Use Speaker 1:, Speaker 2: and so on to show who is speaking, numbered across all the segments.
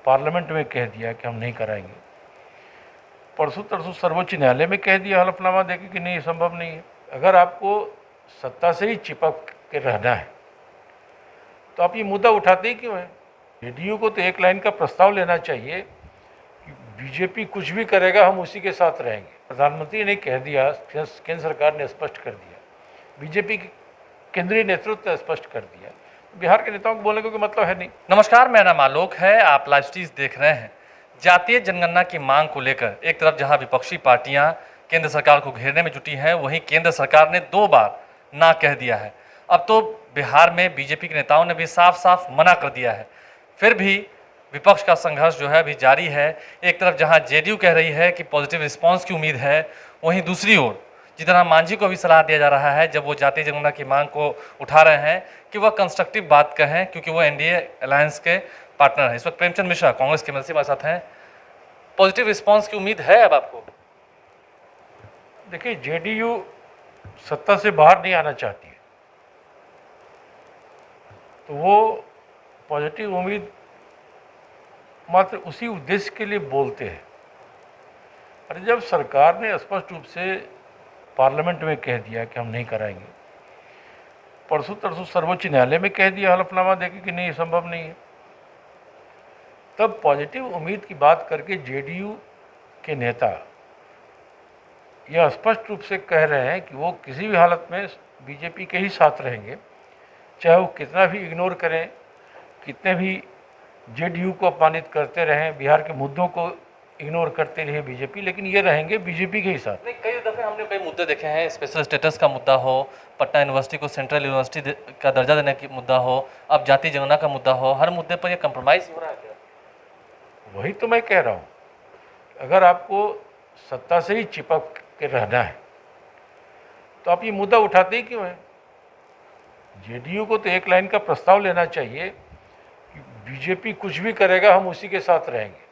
Speaker 1: Parliament में कह दिया कि हम नहीं कराएंगे, परसों तरसों सर्वोच्च न्यायालय में कह दिया हलफनामा देके कि नहीं, ये संभव नहीं है। अगर आपको सत्ता से ही चिपक के रहना है तो आप ये मुद्दा उठाते ही क्यों हैं? जेडीयू को तो एक लाइन का प्रस्ताव लेना चाहिए कि बीजेपी कुछ भी करेगा हम उसी के साथ रहेंगे। प्रधानमंत्री ने कह दिया, केंद्र सरकार ने स्पष्ट कर दिया, बीजेपी के केंद्रीय नेतृत्व ने स्पष्ट कर दिया, बिहार के नेताओं को बोलने का कोई मतलब है नहीं।
Speaker 2: नमस्कार, मेरा नाम आलोक है, आप लाइव स्ट्रीज देख रहे हैं। जातीय जनगणना की मांग को लेकर एक तरफ जहां विपक्षी पार्टियां केंद्र सरकार को घेरने में जुटी हैं, वहीं केंद्र सरकार ने 2 बार ना कह दिया है। अब तो बिहार में बीजेपी के नेताओं ने भी साफ साफ मना कर दिया है। फिर भी विपक्ष का संघर्ष जो है अभी जारी है। एक तरफ जहां जेडीयू कह रही है कि पॉजिटिव रिस्पांस की उम्मीद है, वहीं दूसरी ओर जितना मांझी को भी सलाह दिया जा रहा है, जब वो जातीय जनगणना की मांग को उठा रहे हैं, कि वह कंस्ट्रक्टिव बात कहें, क्योंकि वो एनडीए अलायंस के पार्टनर हैं। इस वक्त प्रेमचंद मिश्रा कांग्रेस के एमएलसी हमारे साथ हैं। पॉजिटिव रिस्पांस की उम्मीद है अब आपको?
Speaker 1: देखिए, जेडीयू सत्ता से बाहर नहीं आना चाहती है, तो वो पॉजिटिव उम्मीद मात्र उसी उद्देश्य के लिए बोलते हैं। अरे जब सरकार ने स्पष्ट रूप से पार्लियामेंट में कह दिया कि हम नहीं कराएंगे, परसों तरसों सर्वोच्च न्यायालय में कह दिया हलफनामा देके कि नहीं, ये संभव नहीं है, तब पॉजिटिव उम्मीद की बात करके जेडीयू के नेता यह स्पष्ट रूप से कह रहे हैं कि वो किसी भी हालत में बीजेपी के ही साथ रहेंगे, चाहे वो कितना भी इग्नोर करें, कितने भी जेडीयू को अपमानित करते रहें, बिहार के मुद्दों को इग्नोर करते रहे बीजेपी, लेकिन ये रहेंगे बीजेपी के ही साथ।
Speaker 2: नहीं, कई दफे हमने कई मुद्दे देखे हैं, स्पेशल स्टेटस का मुद्दा हो, पटना यूनिवर्सिटी को सेंट्रल यूनिवर्सिटी का दर्जा देने की मुद्दा हो, अब जातीय जनगणना का मुद्दा हो, हर मुद्दे पर यह कंप्रोमाइज हो रहा है क्या?
Speaker 1: वही तो मैं कह रहा हूँ, अगर आपको सत्ता से ही चिपक के रहना है तो आप ये मुद्दा उठाते ही क्यों हैं? जेडीयू को तो एक लाइन का प्रस्ताव लेना चाहिए कि बीजेपी कुछ भी करेगा हम उसी के साथ रहेंगे।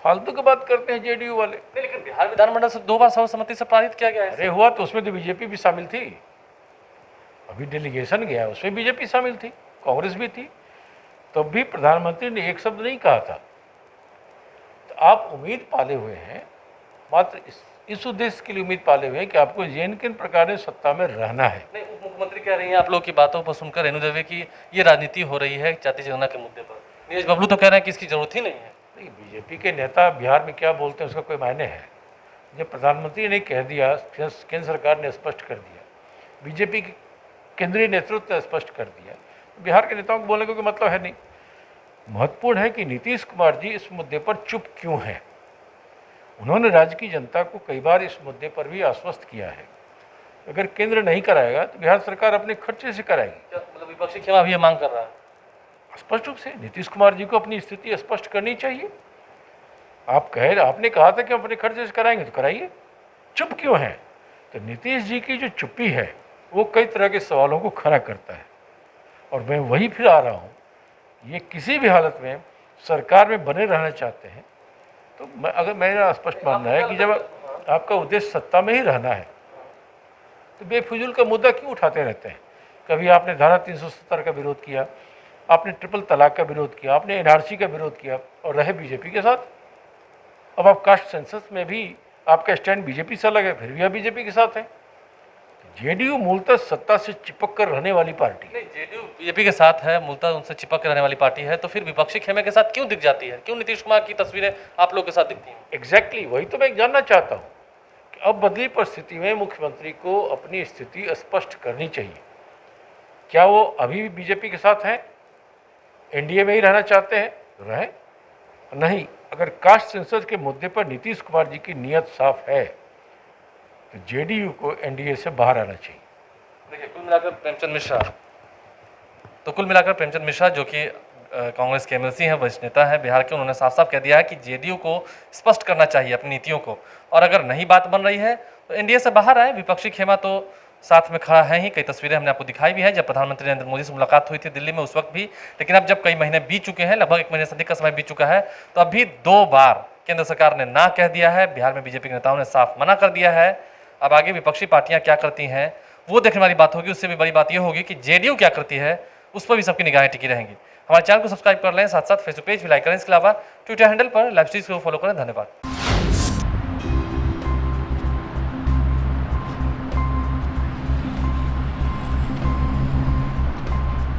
Speaker 1: फालतू की बात करते हैं जेडीयू वाले।
Speaker 2: नहीं, लेकिन बिहार विधानमंडल से 2 बार सर्वसम्मति से पारित किया गया है।
Speaker 1: अरे हुआ तो उसमें तो बीजेपी भी शामिल थी, अभी डेलीगेशन गया उसमें बीजेपी शामिल थी, कांग्रेस भी थी, तब भी प्रधानमंत्री ने एक शब्द नहीं कहा था। तो आप उम्मीद पाले हुए हैं, मात्र इस उद्देश्य के लिए उम्मीद पाले हुए हैं कि आपको जिन किन प्रकार से सत्ता में रहना है।
Speaker 2: नहीं, उप मुख्यमंत्री कह रही हैं आप लोग की बातों पर सुनकर रेणु देवी की ये राजनीति हो रही है जातीय जनगणना के मुद्दे पर। नीरज बबलू तो कह रहे हैं कि इसकी जरूरत ही नहीं है।
Speaker 1: नहीं, बीजेपी के नेता बिहार में क्या बोलते हैं उसका कोई मायने है? जब प्रधानमंत्री ने कह दिया, केंद्र सरकार ने स्पष्ट कर दिया, बीजेपी के केंद्रीय नेतृत्व ने स्पष्ट कर दिया, तो बिहार के नेताओं को बोलने का कोई मतलब है नहीं। महत्वपूर्ण है कि नीतीश कुमार जी इस मुद्दे पर चुप क्यों हैं। उन्होंने राज्य की जनता को कई बार इस मुद्दे पर भी आश्वस्त किया है, अगर केंद्र नहीं कराएगा तो बिहार सरकार अपने खर्चे से कराएगी।
Speaker 2: मतलब विपक्षी खेमा भी ये मांग कर रहा है
Speaker 1: स्पष्ट रूप से नीतीश कुमार जी को अपनी स्थिति स्पष्ट करनी चाहिए। आपने कहा था कि हम अपने खर्चे से कराएंगे, तो कराइए, चुप क्यों हैं? तो नीतीश जी की जो चुप्पी है वो कई तरह के सवालों को खड़ा करता है, और मैं वही फिर आ रहा हूँ, ये किसी भी हालत में सरकार में बने रहना चाहते हैं तो अगर मेरा स्पष्ट मानना है कि जब आपका उद्देश्य सत्ता में ही रहना है तो बेफिजूल का मुद्दा क्यों उठाते रहते हैं? कभी आपने धारा 370 का विरोध किया, आपने ट्रिपल तलाक का विरोध किया, आपने एनआरसी का विरोध किया और रहे बीजेपी के साथ। अब आप कास्ट सेंसस में भी आपका स्टैंड बीजेपी से अलग है, फिर भी आप बीजेपी के साथ हैं। जेडीयू मूलतः सत्ता से चिपक कर रहने वाली पार्टी।
Speaker 2: नहीं, जेडीयू बीजेपी के साथ है, मूलतः उनसे चिपक कर रहने वाली पार्टी है, तो फिर विपक्षी खेमे के साथ क्यों दिख जाती है? क्यों नीतीश कुमार की तस्वीरें आप लोग के साथ दिखती हैं?
Speaker 1: एग्जैक्टली वही तो मैं जानना चाहता हूँ कि अब बदली परिस्थिति में मुख्यमंत्री को अपनी स्थिति स्पष्ट करनी चाहिए। क्या वो अभी भी बीजेपी के साथ हैं, एनडीए में ही रहना चाहते हैं? रहें। नहीं, अगर कास्ट सेंसस के मुद्दे पर नीतीश कुमार जी की नीयत साफ है तो जेडीयू को एनडीए से बाहर आना चाहिए।
Speaker 2: देखिए, कुल मिलाकर प्रेमचंद मिश्रा जो कि कांग्रेस के एमएलसी हैं, वरिष्ठ नेता हैं बिहार के, उन्होंने साफ साफ कह दिया है कि जेडीयू को स्पष्ट करना चाहिए अपनी नीतियों को, और अगर नहीं बात बन रही है तो एनडीए से बाहर आए। विपक्षी खेमा तो साथ में खड़ा है ही, कई तस्वीरें हमने आपको दिखाई भी है जब प्रधानमंत्री नरेंद्र मोदी से मुलाकात हुई थी दिल्ली में, उस वक्त भी। लेकिन अब जब कई महीने बीत चुके हैं, लगभग 1 महीने से अधिक का समय बीत चुका है, तो अभी 2 बार केंद्र सरकार ने ना कह दिया है, बिहार में बीजेपी के नेताओं ने साफ मना कर दिया है। अब आगे विपक्षी पार्टियां क्या करती हैं वो देखने वाली बात होगी। उससे भी बड़ी बात यह होगी कि जेडीयू क्या करती है उस पर भी सबकी निगाहें टिकी रहेंगी। हमारे चैनल को सब्सक्राइब कर लें, साथ साथ फेसबुक पेज भी लाइक करें। इसके अलावा ट्विटर हैंडल पर लाइव स्ट्रीज को फॉलो करें। धन्यवाद।